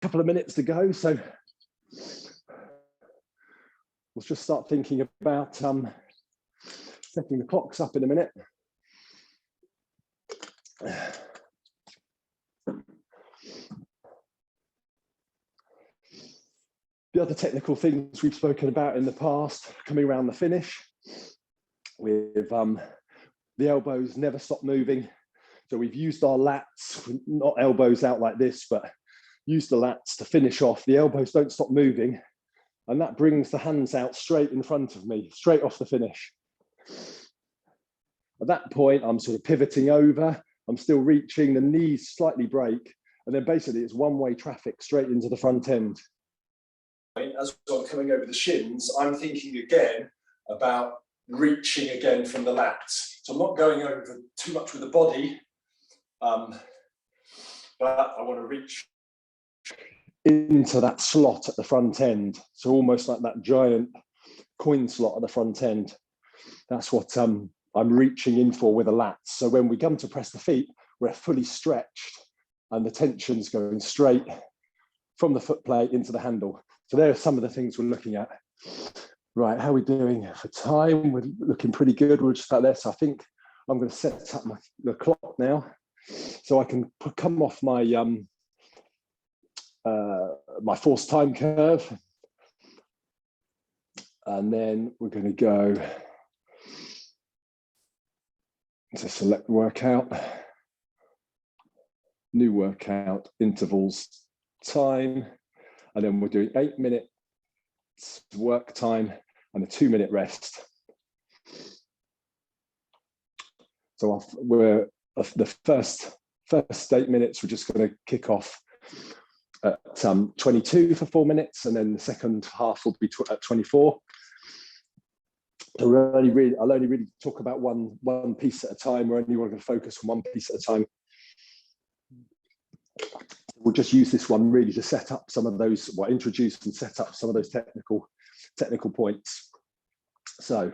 couple of minutes to go, so we'll just start thinking about setting the clocks up in a minute. The other technical things we've spoken about in the past, coming around the finish, with the elbows never stop moving. So we've used our lats, not elbows out like this, but use the lats to finish off. The elbows don't stop moving, and that brings the hands out straight in front of me, straight off the finish. At that point, I'm sort of pivoting over, I'm still reaching, the knees slightly break, and then basically it's one-way traffic straight into the front end. As I'm coming over the shins, I'm thinking again about reaching again from the lats. So I'm not going over too much with the body, but I want to reach into that slot at the front end. So almost like that giant coin slot at the front end. That's what I'm reaching in for with the lats. So when we come to press the feet, we're fully stretched and the tension's going straight from the foot plate into the handle. So there are some of the things we're looking at. Right, how are we doing for time? We're looking pretty good. We're just about there. So I think I'm going to set up the clock now, so I can come off my my forced time curve, and then we're going to go to select workout, new workout, intervals, time. And then we're doing 8 minutes work time and a 2-minute rest. So we're the first 8 minutes, we're just going to kick off at 22 for 4 minutes, and then the second half will be at 24. So I'll only really talk about one piece at a time. We're only going to focus on one piece at a time. We'll just use this one really to set up some of those, well, introduce and set up some of those technical points. So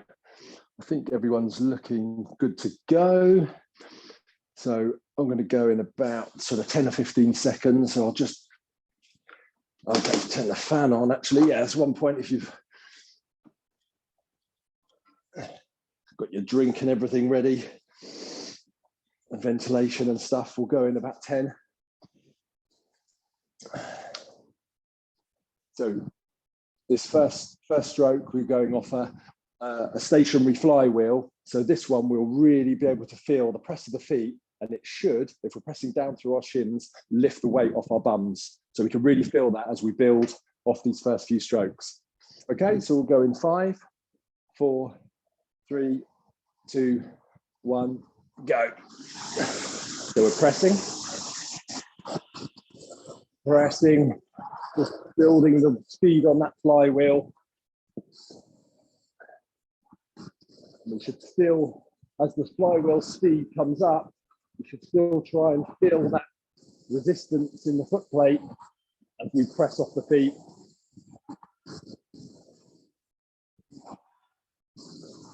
I think everyone's looking good to go. So I'm going to go in about sort of 10 or 15 seconds. So I'll turn the fan on actually. Yeah, that's one point. If you've got your drink and everything ready, and ventilation and stuff, we'll go in about 10. So this first stroke, we're going off a stationary flywheel. So this one we'll really be able to feel the press of the feet, and it should, if we're pressing down through our shins, lift the weight off our bums. So we can really feel that as we build off these first few strokes. Okay, so we'll go in 5, 4, 3, 2, 1, go. So we're pressing, just building the speed on that flywheel. We should still, as the flywheel speed comes up, we should still try and feel that resistance in the foot plate as we press off the feet.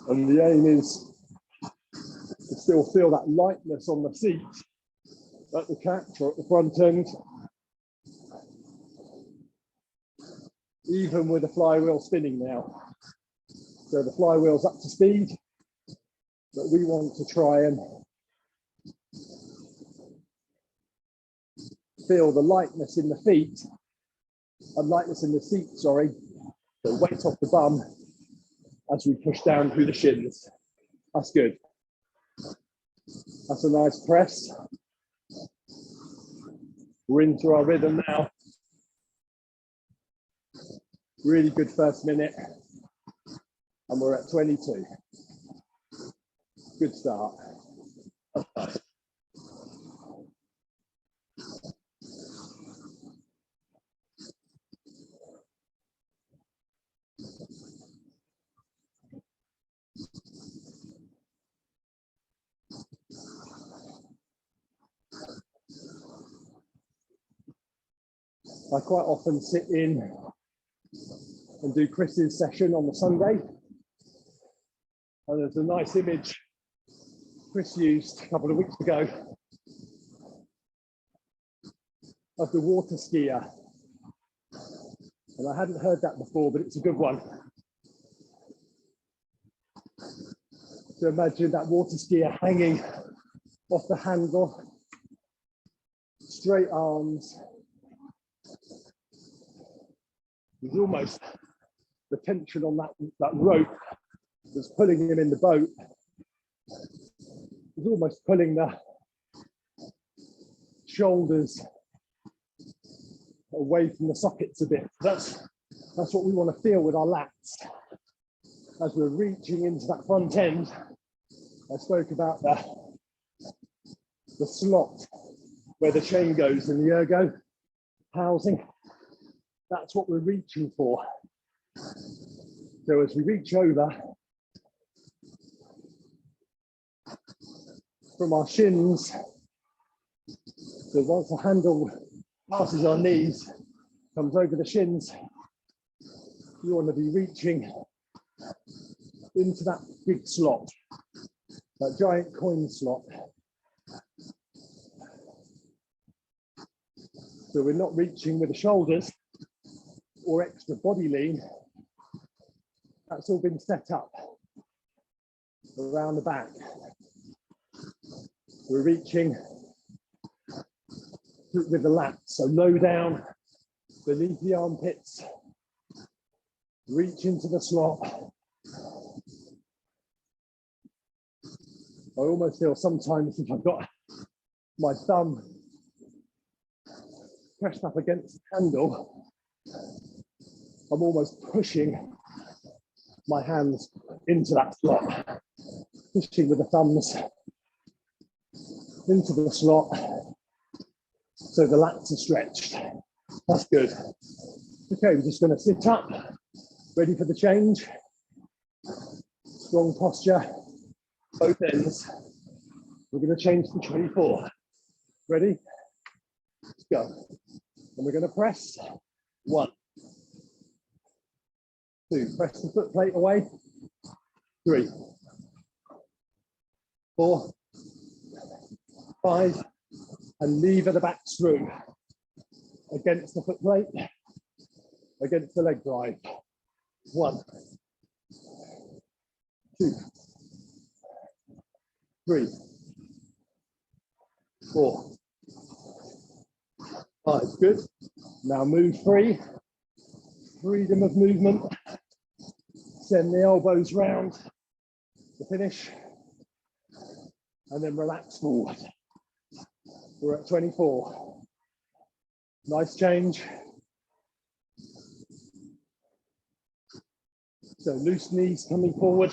And the aim is to still feel that lightness on the seat at the catch or at the front end, even with the flywheel spinning now. So the flywheel's up to speed, but we want to try and feel the lightness in the feet and lightness in the seat, sorry, the weight off the bum as we push down through the shins. That's good. That's a nice press. We're into our rhythm now. Really good first minute. And we're at 22. Good start. I quite often sit in and do Chris's session on the Sunday. And there's a nice image Chris used a couple of weeks ago of the water skier And I hadn't heard that before, but it's a good one. So imagine that water skier hanging off the handle, straight arms. There's almost the tension on that rope that's pulling him in the boat. He's almost pulling the shoulders away from the sockets a bit. That's what we want to feel with our lats. As we're reaching into that front end, I spoke about the slot where the chain goes in the ergo housing. That's what we're reaching for. So as we reach over from our shins, so once the handle passes our knees, comes over the shins, you want to be reaching into that big slot, that giant coin slot. So we're not reaching with the shoulders or extra body lean. That's all been set up around the back. We're reaching with the lats, so low down beneath the armpits, reach into the slot. I almost feel sometimes if I've got my thumb pressed up against the handle, I'm almost pushing my hands into that slot, pushing with the thumbs into the slot so the lats are stretched. That's good. Okay, we're just going to sit up, ready for the change. Strong posture, both ends. We're going to change to 24. Ready? Let's go. And we're going to press. 1, 2, press the foot plate away. 3, 4, 5, and lever the back screw against the foot plate, against the leg drive. 1, 2, 3, 4, 5. Good. Now move free. Freedom of movement. Send the elbows round to finish. And then relax forward. We're at 24. Nice change. So loose knees coming forward.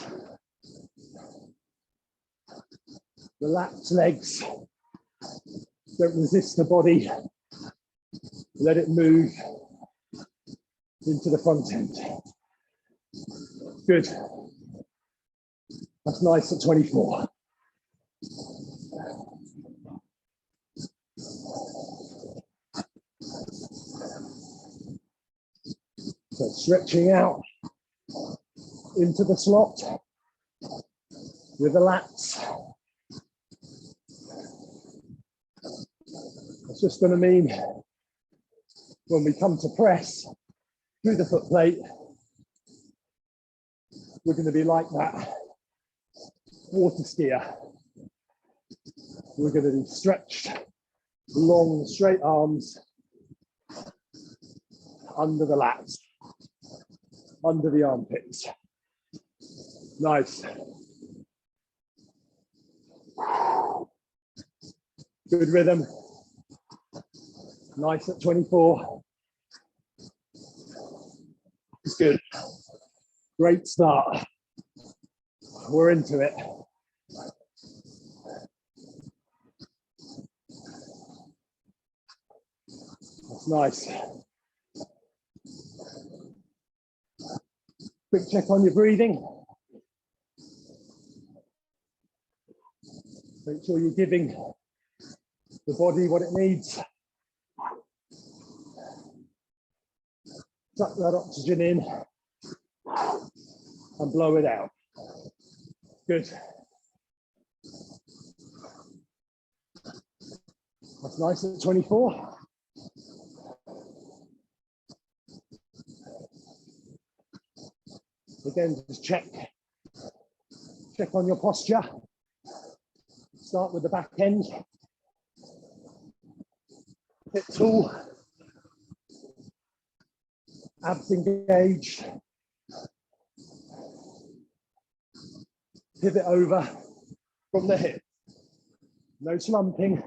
Relax legs. Don't resist the body. Let it move into the front end. Good. That's nice at 24. So stretching out into the slot with the lats. It's just going to mean when we come to press through the foot plate, we're going to be like that water skier. We're going to be stretched, long, straight arms under the lats, under the armpits. Nice. Good rhythm. Nice at 24. It's good. Great start. We're into it. That's nice. Quick check on your breathing. Make sure you're giving the body what it needs. Suck that oxygen in and blow it out. Good. That's nice at 24. Again, just check on your posture. Start with the back end. Hip tall. Abs engaged. Pivot over from the hip. No slumping.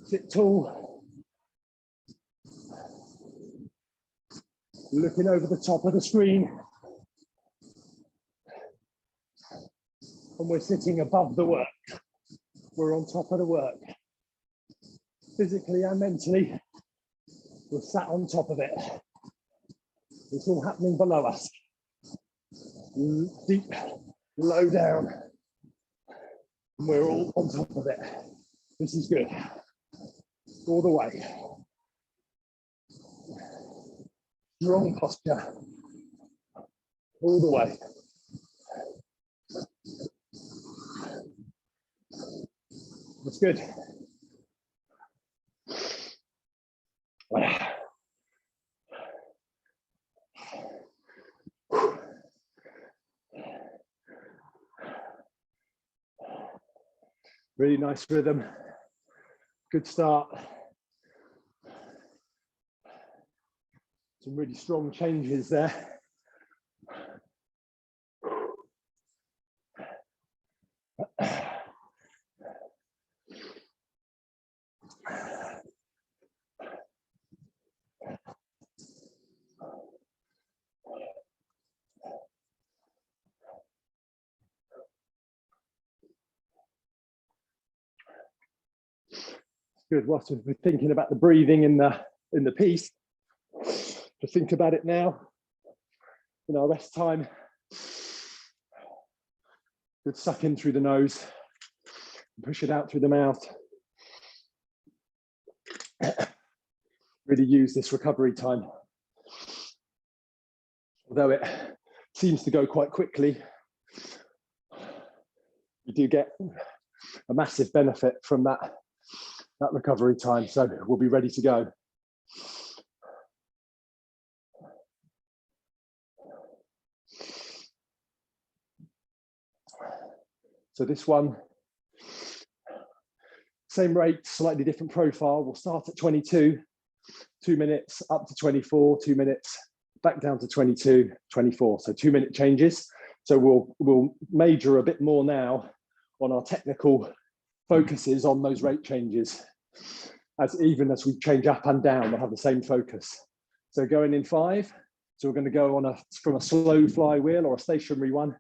Sit tall. Looking over the top of the screen. And we're sitting above the work. We're on top of the work. Physically and mentally, we're sat on top of it. It's all happening below us. Deep, low down. And we're all on top of it. This is good. All the way. Strong posture. All the way. That's good. Really nice rhythm. Good start. Some really strong changes there. Good. Whilst we've been thinking about the breathing in the piece, to think about it now in our rest time. Good, suck in through the nose, push it out through the mouth. Really use this recovery time. Although it seems to go quite quickly, you do get a massive benefit from that recovery time. So we'll be ready to go. So this one, same rate, slightly different profile. We'll start at 22, 2 minutes, up to 24, 2 minutes, back down to 22, 24. So 2-minute changes. So we'll major a bit more now on our technical focuses on those rate changes. Even as we change up and down, we'll have the same focus. So going in 5. So we're going to go from a slow flywheel or a stationary one.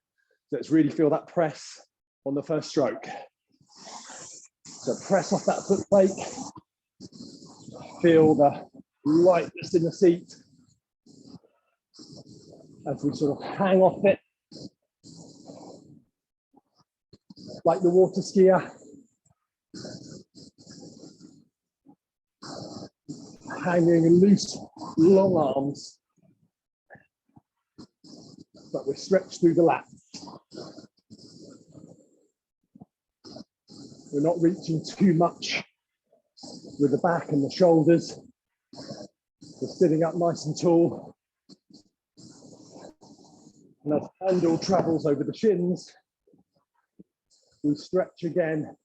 Let's really feel that press on the first stroke. So press off that foot plate. Feel the lightness in the seat as we sort of hang off it, like the water skier. Hanging loose, long arms, but we're stretched through the lats. We're not reaching too much with the back and the shoulders. We're sitting up nice and tall. And as the handle travels over the shins, we stretch again.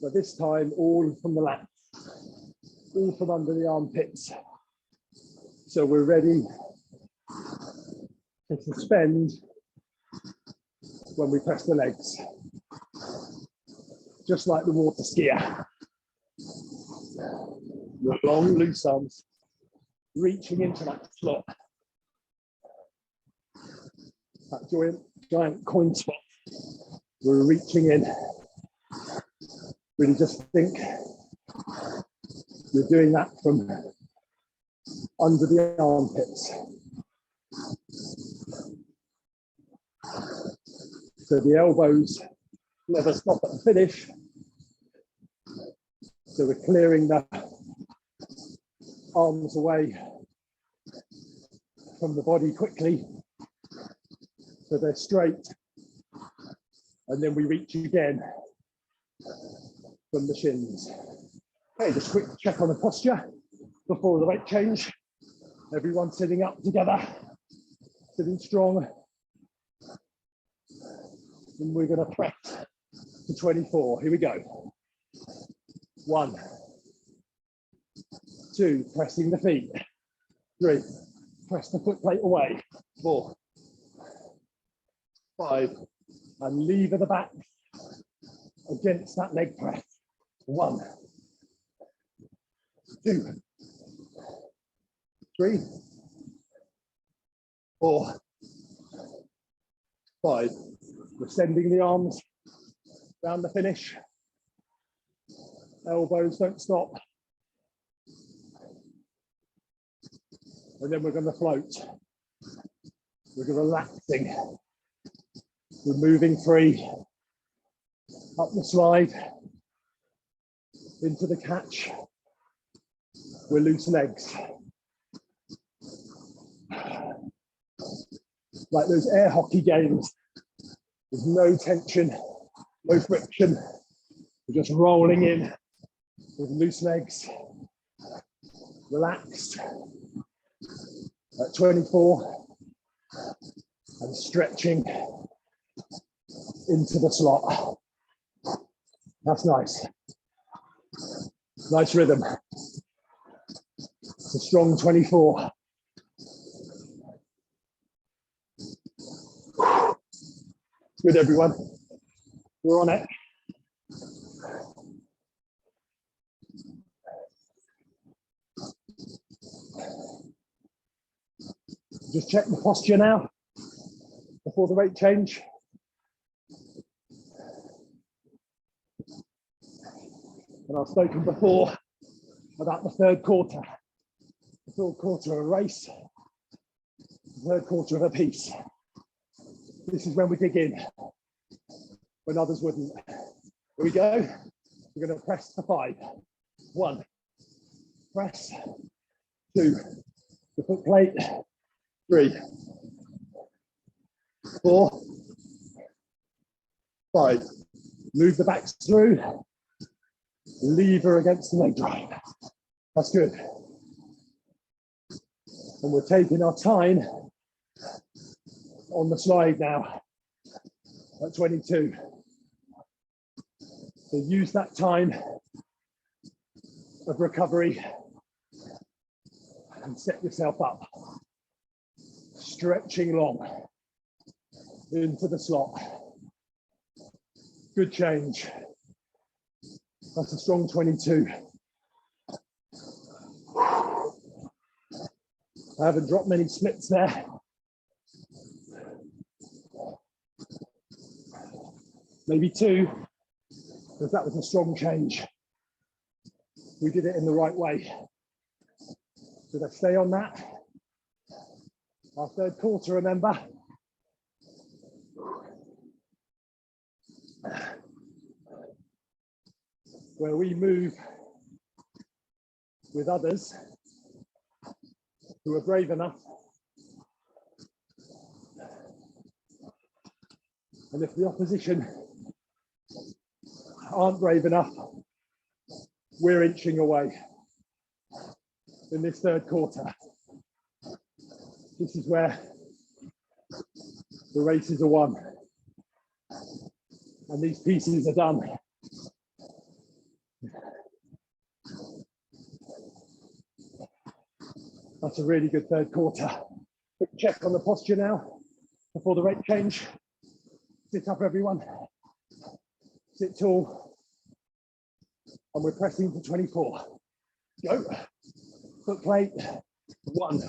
But this time, all from the lats, all from under the armpits. So we're ready to suspend when we press the legs. Just like the water skier. Your long, loose arms reaching into that slot. That giant coin spot. We're reaching in. Really just think you're doing that from under the armpits. So the elbows never stop at the finish. So we're clearing the arms away from the body quickly. So they're straight. And then we reach again from the shins. Okay, just quick check on the posture before the weight change. Everyone sitting up together, sitting strong. And we're going to press to 24. Here we go. 1, 2, pressing the feet. 3, press the foot plate away. 4, 5, and lever the back against that leg press. 1, 2, 3, 4, 5. We're sending the arms down the finish. Elbows don't stop. And then we're going to float. We're relaxing. We're moving free. Up the slide. Into the catch. We're loose legs. Like those air hockey games. There's no tension, no friction. We're just rolling in with loose legs, relaxed at 24 and stretching into the slot. That's nice. Nice rhythm. It's a strong 24. Good, everyone. We're on it. Just check the posture now before the weight change. And I've spoken before about the third quarter. The third quarter of a race, the third quarter of a piece. This is when we dig in, when others wouldn't. Here we go. We're going to press for 5. 1, press. 2, the foot plate. 3, 4, 5. Move the backs through. Lever against the leg drive. That's good. And we're taking our time on the slide now at 22. So use that time of recovery and set yourself up. Stretching long into the slot. Good change. That's a strong 22. I haven't dropped many splits there. Maybe 2, because that was a strong change. We did it in the right way. Did I stay on that? Our third quarter, remember? Where we move with others who are brave enough. And if the opposition aren't brave enough, we're inching away in this third quarter. This is where the races are won and these pieces are done. That's a really good third quarter. Quick check on the posture now before the rate change. Sit up, everyone. Sit tall. And we're pressing for 24. Go. Foot plate. 1,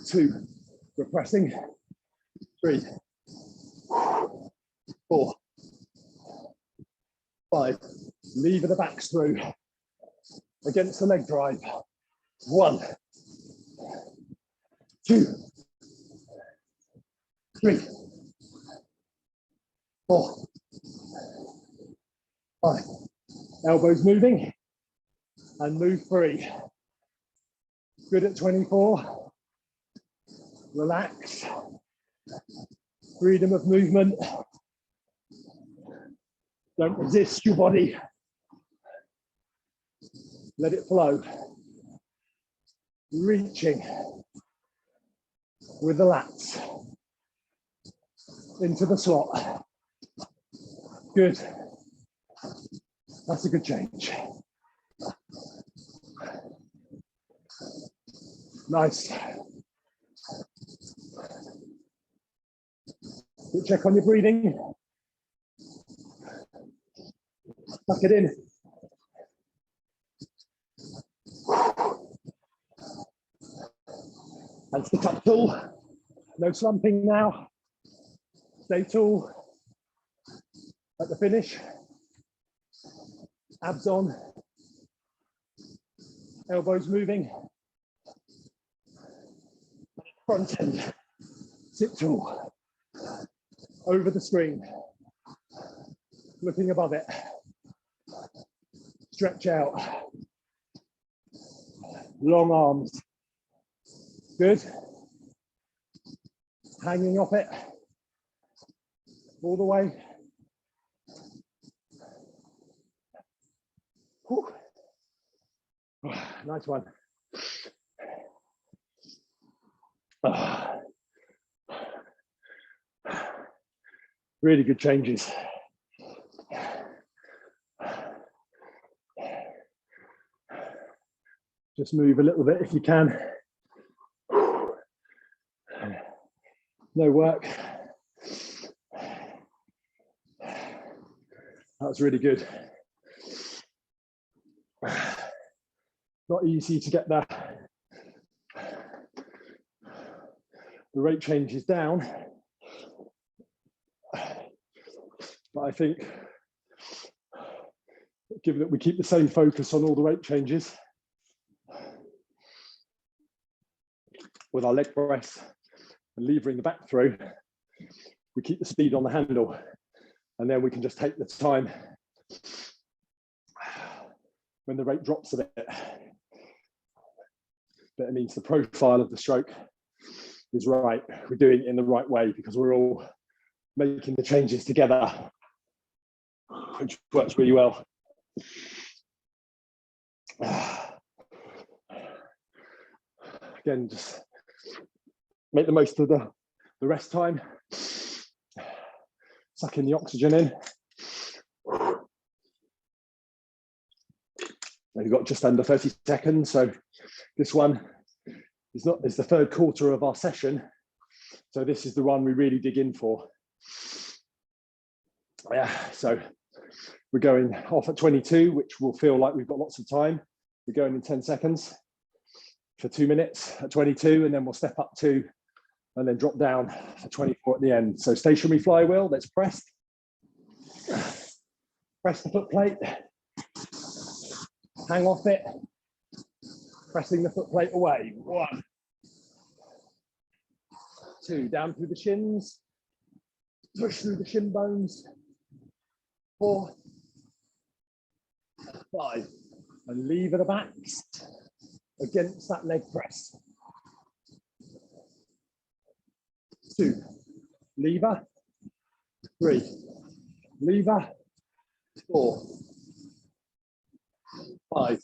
2. We're pressing. 3, 4, 5. Lever the backs through against the leg drive. 1, 2, 3, 4, 5. Elbows moving and move free. Good at 24. Relax. Freedom of movement. Don't resist your body. Let it flow. reaching with the lats into the slot. Good. That's a good change. Nice. Good check on your breathing. Tuck it in. And stick up tall. No slumping now. Stay tall. At the finish. Abs on. Elbows moving. Front end. Sit tall. Over the screen. Looking above it. Stretch out. Long arms. Good. Hanging off it. All the way. Whew. Nice one. Really good changes. Just move a little bit if you can. No work. That was really good. Not easy to get the rate changes down, but I think given that we keep the same focus on all the rate changes with our leg press and levering the back through, we keep the speed on the handle, and then we can just take the time when the rate drops a bit. But it means the profile of the stroke is right. We're doing it in the right way because we're all making the changes together, which works really well. Again, just make the most of the rest time. Suck in the oxygen in. We've got just under 30 seconds, so this one is the third quarter of our session. So this is the one we really dig in for. Yeah, so we're going off at 22, which will feel like we've got lots of time. We're going in 10 seconds for 2 minutes at 22, and then we'll step up 2 and then drop down for 24 at the end. So stationary flywheel, let's press. Press the foot plate. Hang off it. Pressing the foot plate away. 1, 2, down through the shins. Push through the shin bones. 4, 5, and lever the backs against that leg press. 2, lever. 3, lever. 4, 5.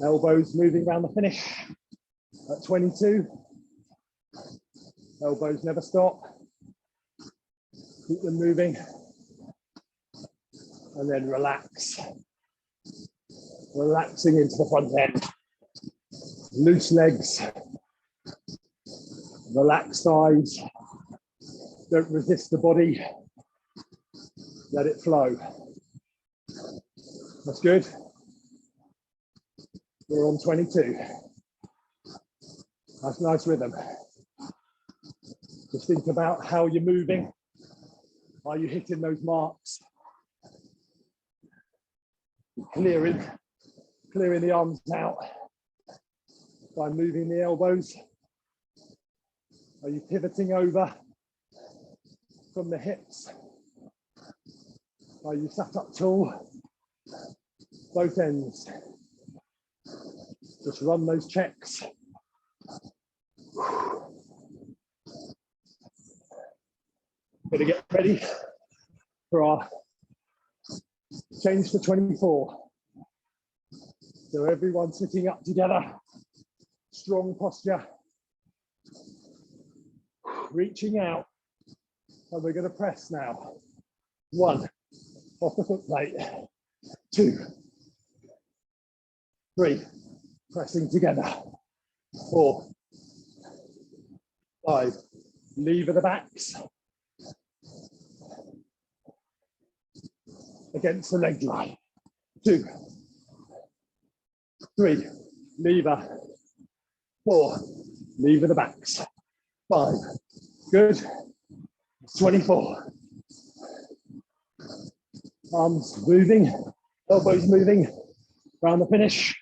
Elbows moving around the finish at 22. Elbows never stop. Keep them moving. And then relax. Relaxing into the front end. Loose legs. Relax thighs. Don't resist the body. Let it flow. That's good. We're on 22. That's a nice rhythm. Just think about how you're moving. Are you hitting those marks? Clearing the arms out by moving the elbows. Are you pivoting over from the hips? Are you sat up tall? Both ends. Just run those checks. Gonna get ready for our change to 24. So everyone sitting up together, strong posture, reaching out, and we're going to press now. 1, off the foot plate, 2, 3, pressing together, 4, 5, lever the backs, against the leg line, 2, 3, lever, 4, lever the backs, 5, good, 24. Arms moving, elbows moving, around the finish.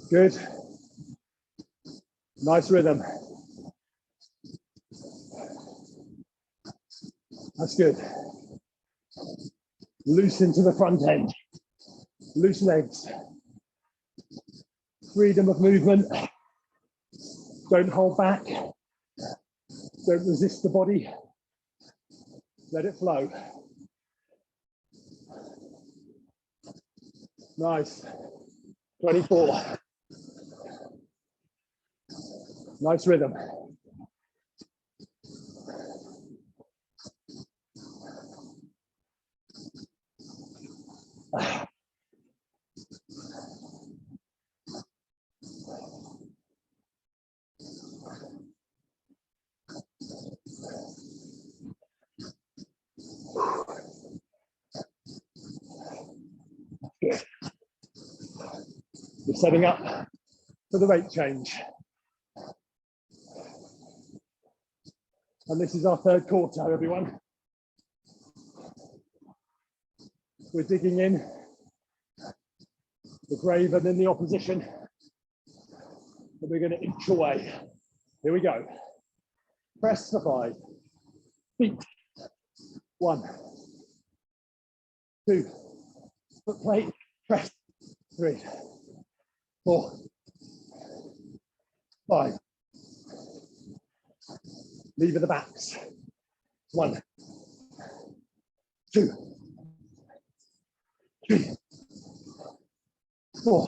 Good. Nice rhythm. That's good. Loose into the front end. Loose legs. Freedom of movement. Don't hold back. Don't resist the body. Let it flow. Nice. 24. Nice rhythm. Good. You're setting up for the weight change. And this is our third quarter, everyone. We're digging in. We're braver than the opposition. And we're going to inch away. Here we go. Press for 5. Feet. 1, 2, foot plate, press. 3, 4, 5. Lever the backs. 1, 2, 3, 4,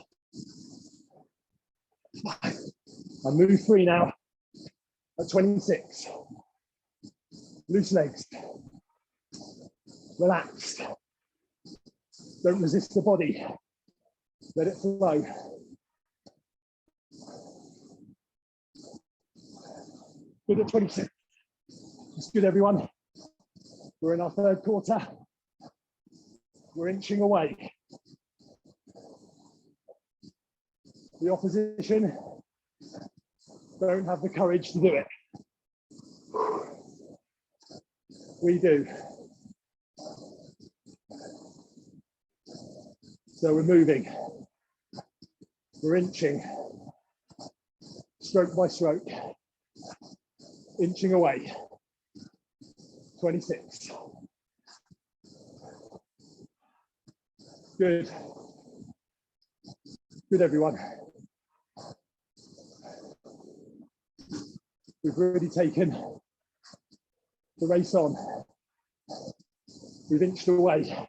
5. I move 3 now at 26. Loose legs. Relaxed. Don't resist the body. Let it flow. Good at 26. It's good, everyone. We're in our third quarter. We're inching away. The opposition don't have the courage to do it. We do. So we're moving. We're inching. Stroke by stroke. Inching away. 26. Good. Good, everyone. We've already taken the race on. We've inched away.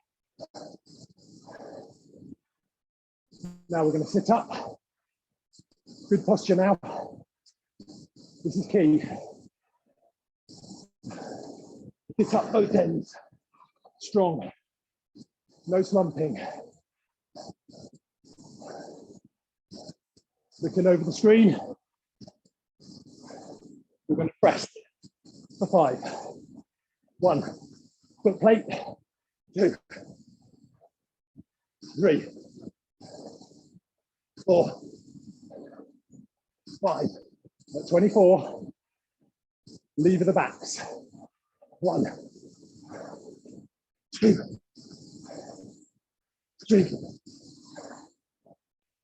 Now we're going to sit up. Good posture now. This is key. Sit up both ends. Strong. No slumping. Looking over the screen. We're going to press for 5. 1, foot plate. 2, 3, 4, 5. At 24. Lever the backs. 1, 2, 3,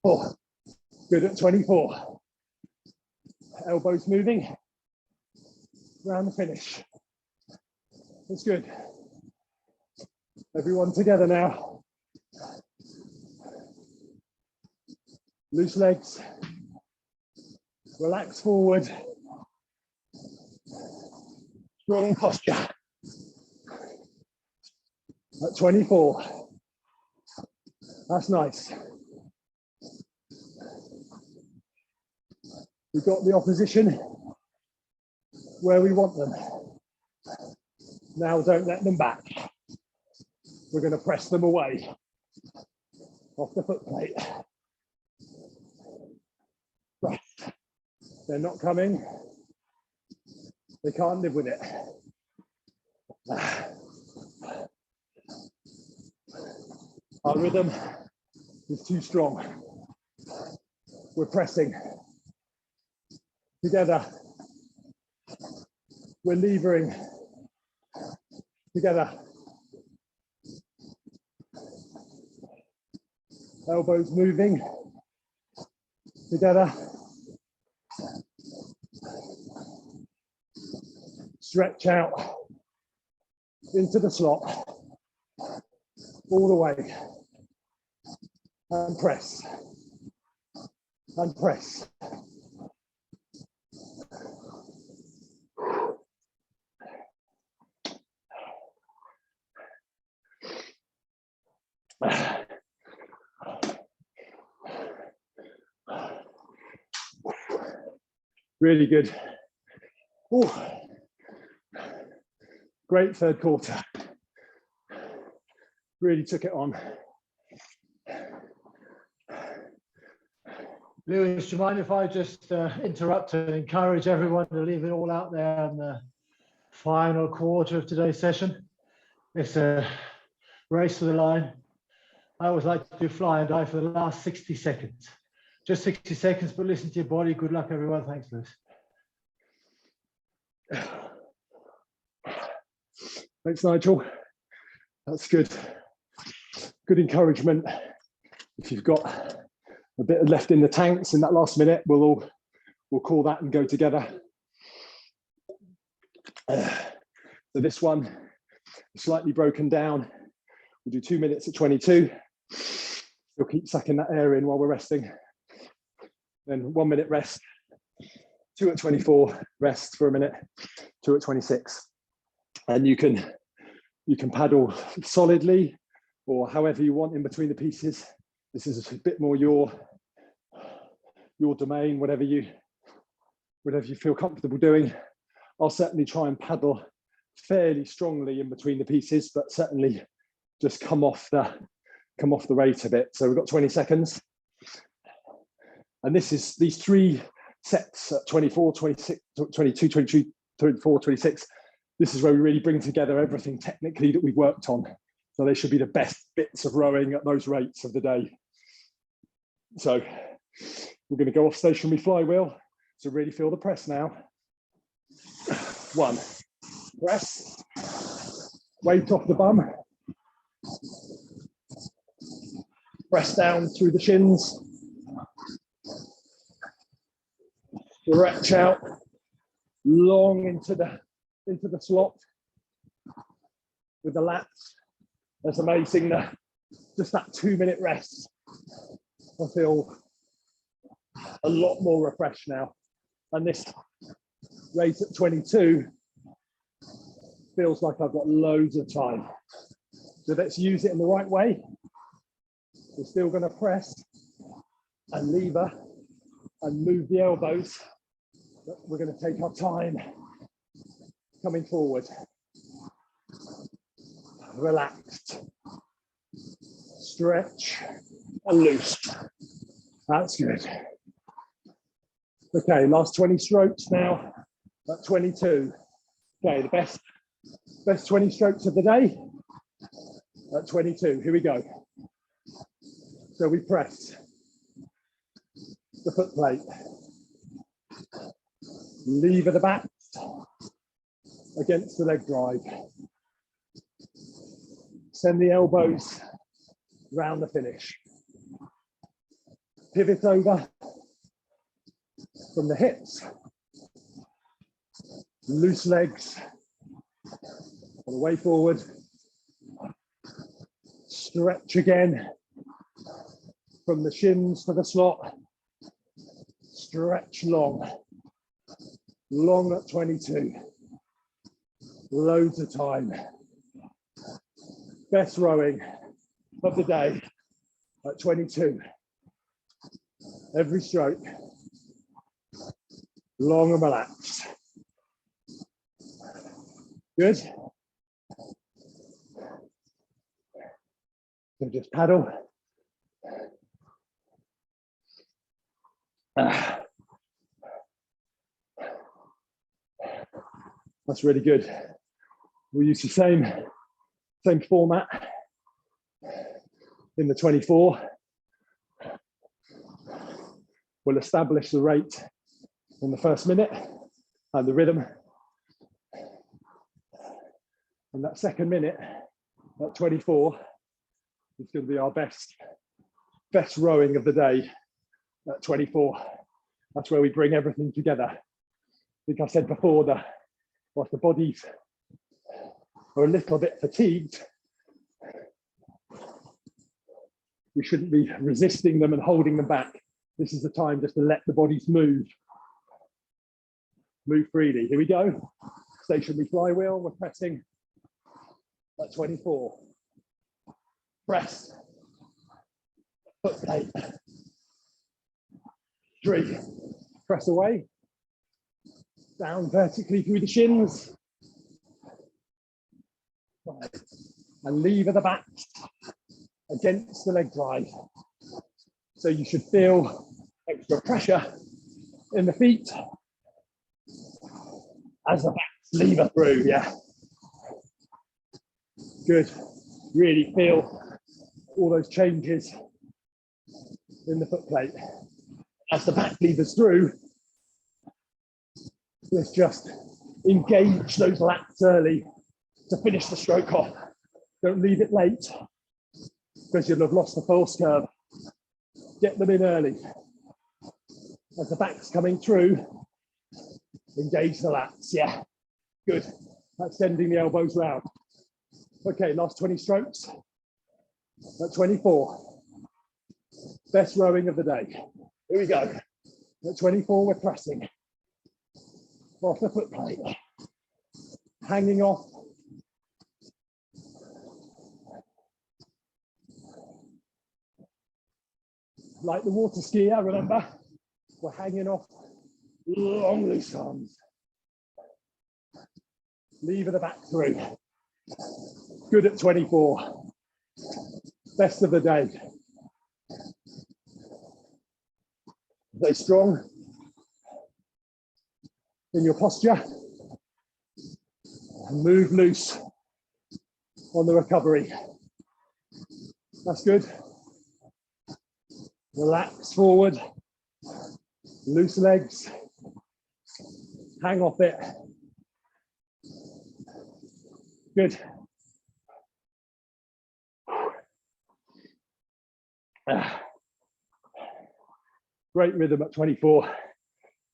4. Good at 24. Elbows moving. Around the finish. That's good. Everyone together now. Loose legs. Relax forward. Strong posture. At 24. That's nice. We've got the opposition where we want them. Now don't let them back. We're going to press them away off the foot plate. Right. They're not coming. They can't live with it. Our rhythm is too strong. We're pressing together. We're levering together. Elbows moving together. Stretch out into the slot all the way and press and press. Really good. Ooh. Great third quarter. Really took it on. Louis, do you mind if I just interrupt and encourage everyone to leave it all out there in the final quarter of today's session? It's a race to the line. I always like to do fly and die for the last 60 seconds. Just 60 seconds, but listen to your body. Good luck, everyone. Thanks, Louis. Thanks, Nigel. That's good. Good encouragement. If you've got a bit left in the tanks in that last minute, we'll call that and go together. So this one, slightly broken down. We'll do 2 minutes at 22. We'll keep sucking that air in while we're resting. Then 1 minute rest. 2 at 24, rest for a minute. 2 at 26. And you can paddle solidly or however you want in between the pieces. This is a bit more your domain, whatever you feel comfortable doing. I'll certainly try and paddle fairly strongly in between the pieces, but certainly just come off the rate a bit. So we've got 20 seconds. And these 3 sets at 24, 26, 22, 23, 24, 26. This is where we really bring together everything technically that we've worked on. So they should be the best bits of rowing at those rates of the day. So we're going to go off stationary flywheel. So really feel the press now. 1, press, weight off the bum. Press down through the shins. Stretch out long into the slot with the lats. That's amazing. Just that 2 minute rest. I feel a lot more refreshed now. And this rate at 22 feels like I've got loads of time. So let's use it in the right way. We're still going to press and lever and move the elbows. But we're going to take our time coming forward. Relaxed. Stretch and loose. That's good. Okay, last 20 strokes now at 22. Okay, the best 20 strokes of the day at 22. Here we go. So we press the foot plate. Lever the back against the leg drive. Send the elbows round the finish. Pivot over from the hips. Loose legs all the way forward. Stretch again from the shins to the slot. Stretch long. Long at 22. Loads of time. Best rowing of the day at 22. Every stroke, long and relaxed. Good. So just paddle. That's really good. We'll use the same format in the 24. We'll establish the rate in the first minute and the rhythm. And that second minute, at 24, is going to be our best rowing of the day at 24. That's where we bring everything together. I think I said before that whilst the bodies are a little bit fatigued, we shouldn't be resisting them and holding them back. This is the time just to let the bodies move freely. Here we go. Stationary flywheel, we're pressing at 24. Press. Foot plate. 3. Press away. Down vertically through the shins. 5. And lever the back against the leg drive. So you should feel extra pressure in the feet as the backs lever through, yeah. Good. Really feel all those changes in the foot plate. As the back levers through, let's just engage those lats early to finish the stroke off. Don't leave it late because you'll have lost the force curve. Get them in early. As the back's coming through, engage the lats, yeah. Good. That's sending the elbows round. Okay, last 20 strokes at 24. Best rowing of the day. Here we go. At 24, we're pressing off the foot plate, hanging off. Like the water skier, remember? We're hanging off long loose arms. Lever the back through. Good at 24. Best of the day. Stay strong in your posture and move loose on the recovery. That's good. Relax forward, loose legs, hang off it. Good. Great rhythm at 24.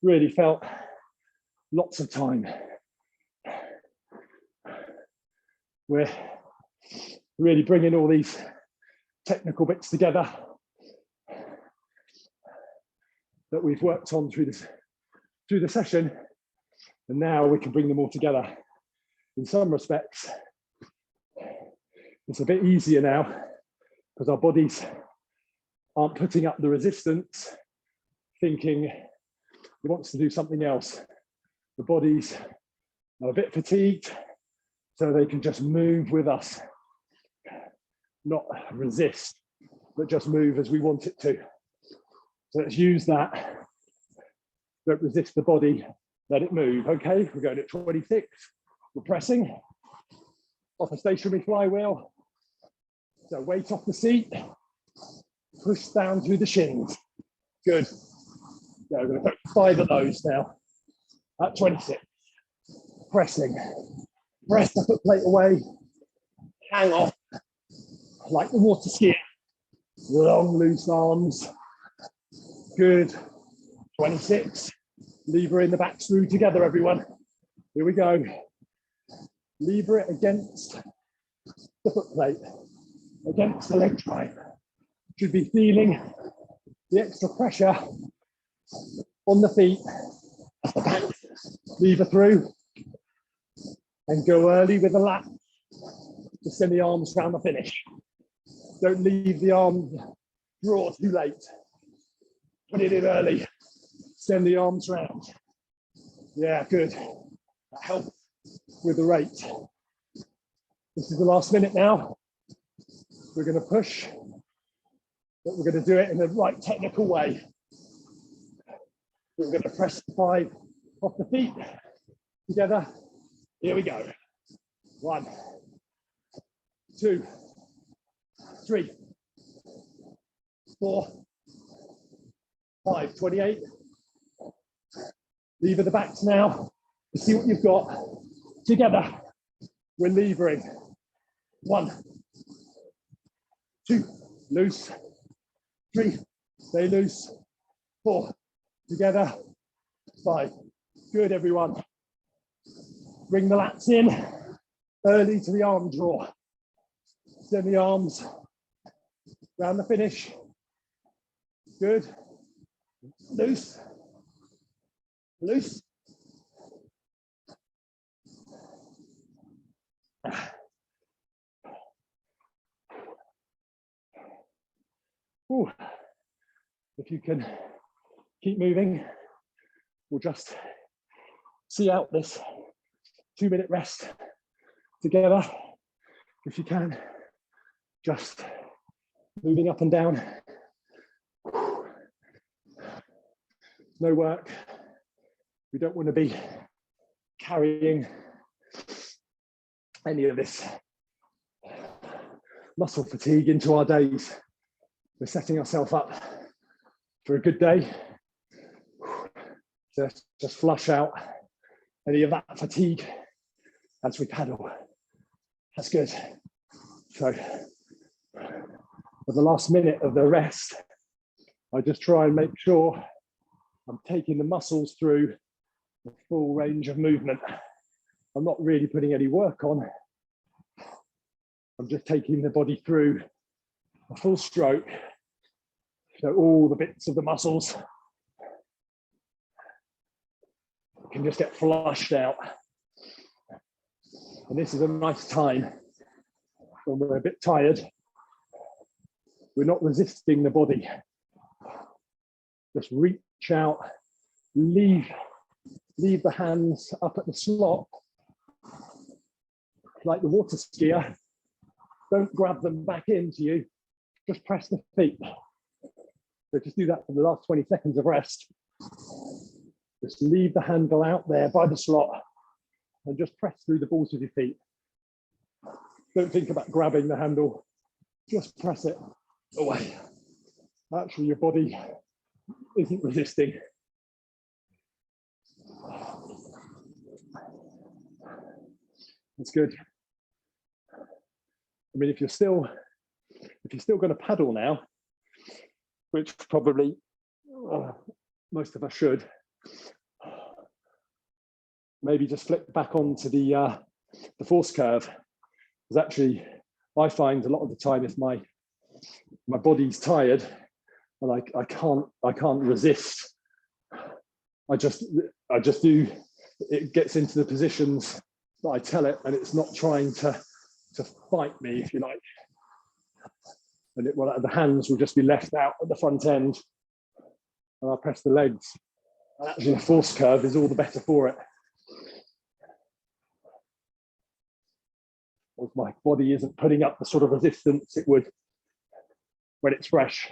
Really felt lots of time. We're really bringing all these technical bits together that we've worked on through the session, and now we can bring them all together. In some respects, it's a bit easier now because our bodies aren't putting up the resistance, thinking he wants to do something else. The bodies are a bit fatigued, so they can just move with us, not resist, but just move as we want it to. So let's use that. Don't resist the body, let it move. Okay, we're going at 26. We're pressing off a stationary flywheel. So weight off the seat, push down through the shins. Good. So we're going to put 5 of those now at 26. Pressing. Press the foot plate away. Hang off like the water skier. Long loose arms. Good. 26. Lever in the back screw together, everyone. Here we go. Lever it against the foot plate, against the leg drive. Should be feeling the extra pressure on the feet at the back. Lever through and go early with the lat. Just send the arms around the finish. Don't leave the arm draw too late. Put it in early. Send the arms round. Yeah, good. That helps with the rate. This is the last minute now. We're going to push, but we're going to do it in the right technical way. We're going to press the 5 off the feet together. Here we go. 1, 2, 3, 4, 5, 28. Lever the backs now. See what you've got. Together, we're levering. 1, 2, loose. 3, stay loose. 4, together. 5. Good, everyone. Bring the lats in early to the arm draw. Send the arms round the finish. Good. Loose. Loose. Ooh. If you can keep moving, we'll just see out this 2-minute rest together. If you can, just moving up and down. No work. We don't want to be carrying any of this muscle fatigue into our days. We're setting ourselves up for a good day. So just flush out any of that fatigue as we paddle. That's good. So for the last minute of the rest, I just try and make sure I'm taking the muscles through the full range of movement. I'm not really putting any work on. I'm just taking the body through a full stroke. So all the bits of the muscles can just get flushed out. And this is a nice time when we're a bit tired. We're not resisting the body. Just reach out, leave the hands up at the slot, like the water skier. Don't grab them back into you, just press the feet. So just do that for the last 20 seconds of rest. Just leave the handle out there by the slot and just press through the balls of your feet. Don't think about grabbing the handle, just press it away. Actually, your body isn't resisting. That's good. I mean, if you're still going to paddle now, which probably most of us should, maybe just flip back onto the force curve. Because actually, I find a lot of the time if my body's tired and I can't resist, I just do. It gets into the positions that I tell it, and it's not trying to fight me, if you like. And the hands will just be left out at the front end, and I'll press the legs. And actually, the force curve is all the better for it. Because my body isn't putting up the sort of resistance it would when it's fresh.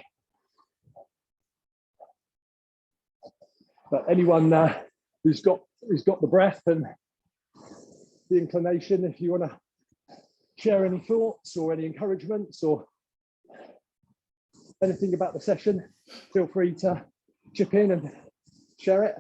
But anyone who's got the breath and the inclination, if you want to share any thoughts or any encouragements or anything about the session, feel free to chip in and share it.